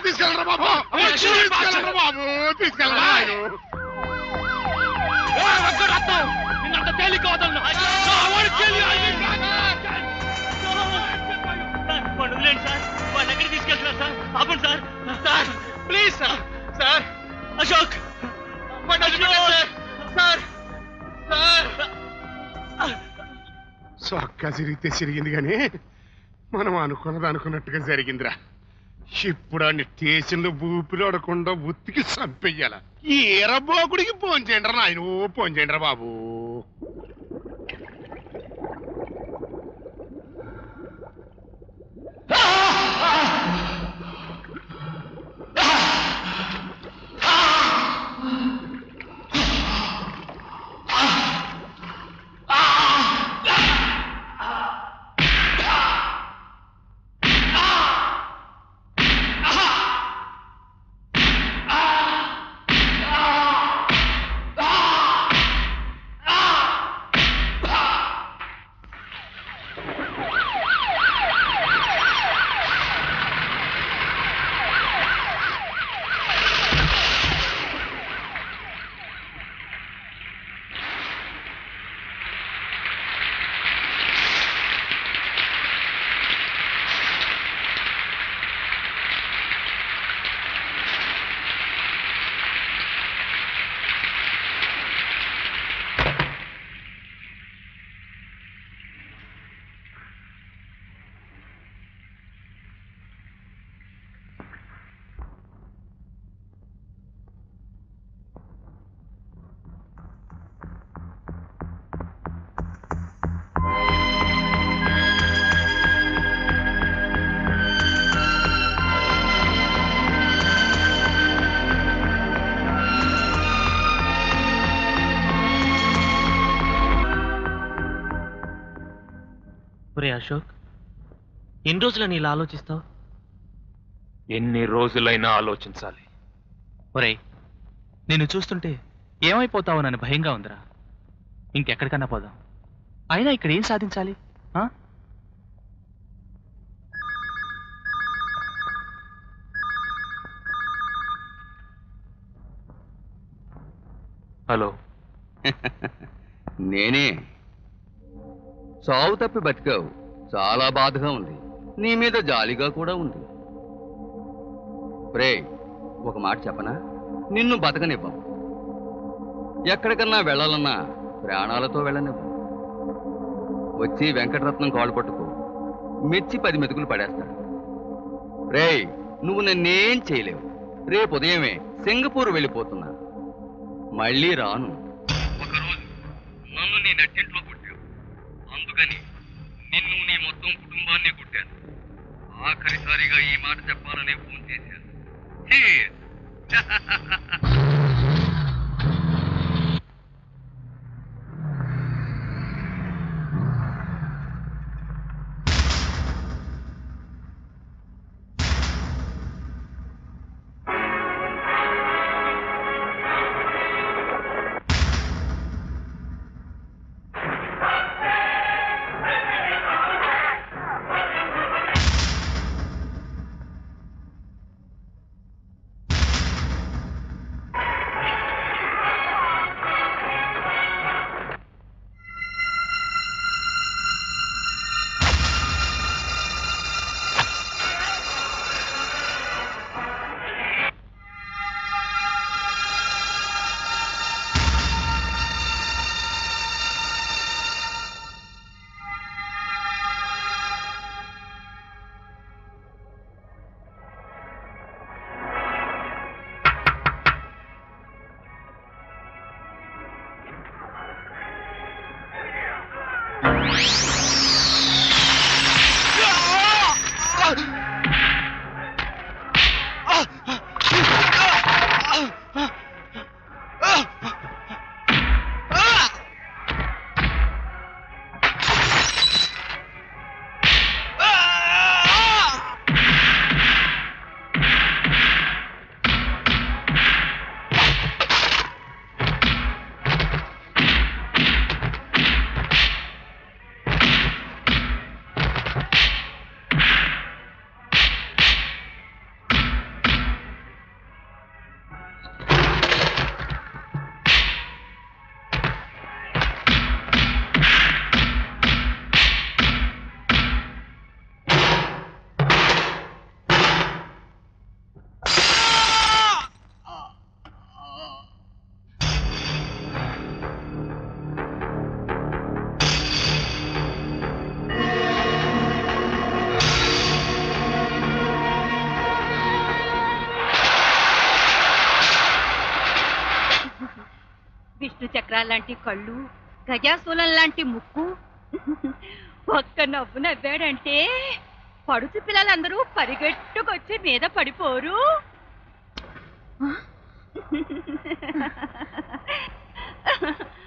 తీసుకెళ్ళరా బాబు, తీసుకెళ్ళరా బాబు, తీసుకెళ్ళరా. నిన్నంత తేలిక వదలను. వదిలేండి సార్, వాళ్ళు ఎక్కడికి తీసుకెళ్తున్నారు సార్? ఆపండి sir. Sir please sir. Sir Ashok sir. సొక్క సిరిగితే సిరిగింది కానీ మనం అనుకున్నట్టుగా జరిగిందిరా. ఇప్పుడు అన్ని స్టేషన్లో ఊపిరాడకుండా ఉత్తికి చంపెయ్యాల. ఈ ఎరబోకుడికి ఫోన్ చేయండి రా ఆయన, ఫోన్ చేయండి రా బాబు. అశోక్, ఎన్ని రోజులని ఇలా ఆలోచిస్తావు? ఎన్ని రోజులైనా ఆలోచించాలి. ఒరేయ్, నిన్ను చూస్తుంటే ఏమైపోతావో నన్ను భయంగా ఉందిరా. ఇంకెక్కడికన్నా పోదాం. అయినా ఇక్కడ ఏం సాధించాలి? హలో. నేనే. చావు తప్పి బతికావు, చాలా బాధగా ఉంది. నీ మీద జాలిగా కూడా ఉంది. ప్రే, ఒక మాట చెప్పనా? నిన్ను బతకనివ్వం. ఎక్కడికన్నా వెళ్ళాలన్నా ప్రాణాలతో వెళ్ళనివ్వం. వచ్చి వెంకటరత్నం కాళ్ళు పట్టుకో, మెచ్చి 10 మెతుకులు పడేస్తాడు. రే, నువ్వు నన్నేం చేయలేవు. రేపు ఉదయమే సింగపూర్ వెళ్ళిపోతున్నా. మళ్ళీ రాను. ఒకరోజు నన్ను నీ నట్టింట్లో కొట్టావు, అందుకని నిన్ను నీ మొత్తం కుటుంబాన్ని కొట్టాను. ఆఖరిసారిగా ఈ మాట చెప్పాలనే ఫోన్ చేశాను. చక్రాల లాంటి కళ్ళు, గజాసూలం లాంటి ముక్కు, ఒక్క నవ్వు నవ్వాడంటే పడుచు పిల్లలందరూ పరిగెట్టుకొచ్చి మీద పడిపోరు.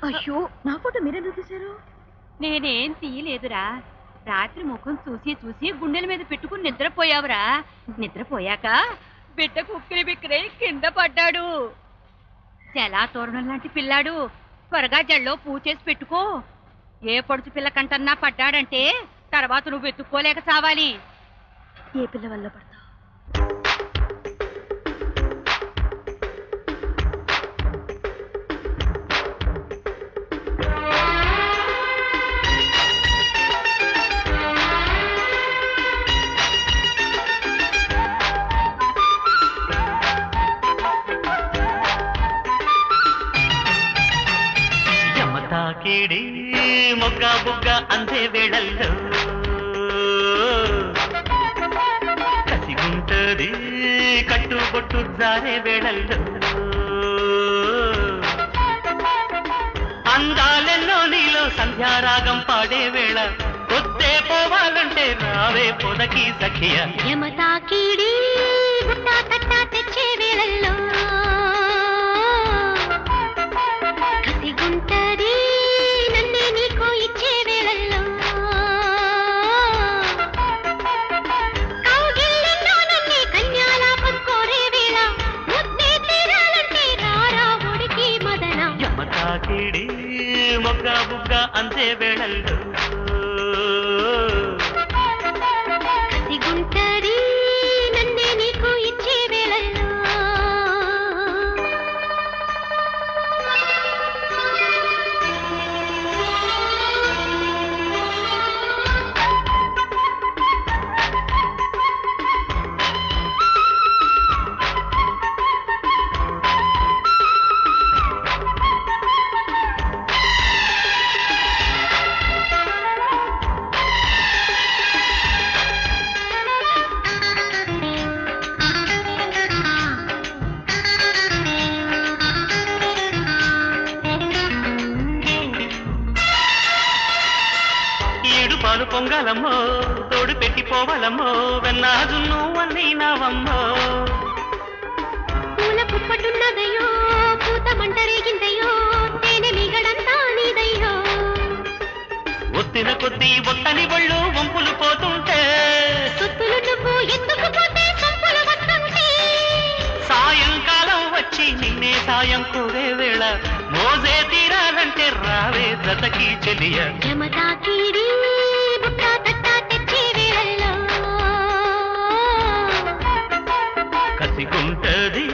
అయ్యో, నా ఫోటో మీరెందుకు తీశారు? నేనేం తీయలేదురా. రాత్రి ముఖం చూసి చూసి గుండెల మీద పెట్టుకుని నిద్రపోయావురా. నిద్రపోయాక బిడ్డ కుక్కిరి బిక్కిరి కింద పడ్డాడు. జలాతోరణం లాంటి పిల్లాడు. త్వరగా జల్లో పూచేసి పెట్టుకో. ఏ పొడుచు పిల్ల కంటన్నా పడ్డాడంటే తర్వాత నువ్వు వెతుక్కోలేక చావాలి. ఏ పిల్ల వల్ల పడతావు? కేడి మొగ్గ బుగ్గ అందే వేళల్లో కసిగుంటది కట్టుబొట్టు జారే వేళల్లో అందాలెల్లో నీలో సంధ్యారాగం పాడే వేళ పొద్దే పోవాలంటే రావే పొదకి సఖియ యమతా కీడి గుట్టా తట్టా తెచ్చే వేళల్లో కసిగుంటది నన్నే నీకు ఇచ్చే వేళల్లో కౌగిళ్ళెన్నో నన్నే కన్యాలాపం కోరే వేళ ముద్దే తీరాలంటే రారా ఒడికి మదన యమతా కీడి మొగ్గ బుగ్గ అందే వేళల్లో కసిగుంటది నన్నే నీకు ఇచ్చే వేళల్లో పాలు పొంగాలమ్మో తోడు పెట్టిపోవాలమ్మో వెన్నాజు నువ్వన్నీ నావమ్మో పూల పుప్పటున్నదయ్యో పూత మంటరేగిందయ్యో తేనె మిగడంతా నీదయ్యో ఒత్తిన కొద్దీ ఒత్తని ఒళ్ళు వంపులు పోతుంటే సొత్తులు నువ్వు ఎత్తుకుపోతే సంపులు వస్తుంటే సాయంకాలం వచ్చి నిన్నే సాయం కోరే వేళ మోజే తీరాలంటే రావే జతకి చెలియ యమతా కీడి బుట్టా తట్టా తెచ్చే వేళల్లో కసిగుంటది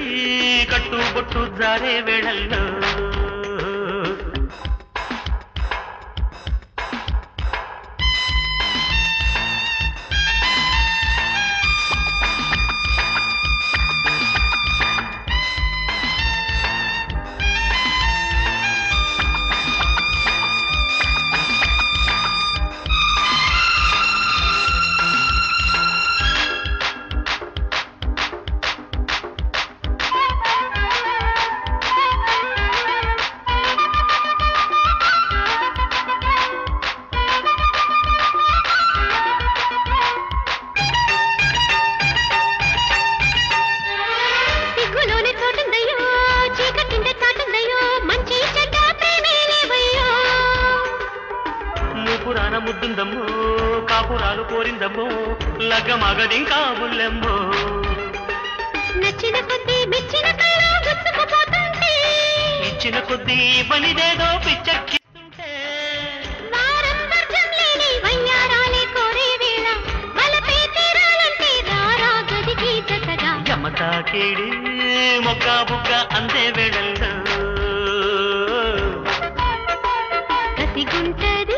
కట్టుబొట్టు జారే వేళల్లో ముద్దుందమ్మో కాపురాలు కోరిందమ్మో లగ్గమగదింకా ముల్లెమ్మో నచ్చిన కొద్దీ మెచ్చిన కళ్ళు గుచ్చుకుపోతుంటే ఇచ్చిన కొద్దీ పనిదేదో పిచ్చెక్కిస్తుంటే వారం వర్జం లేని వయ్యారాలే కోరే వేళ బలపే తీరాలంటే రారా గదికి జతగా యమతా కేడి మొగ్గ బుగ్గ అందే వేళల్లో కసిగుంటది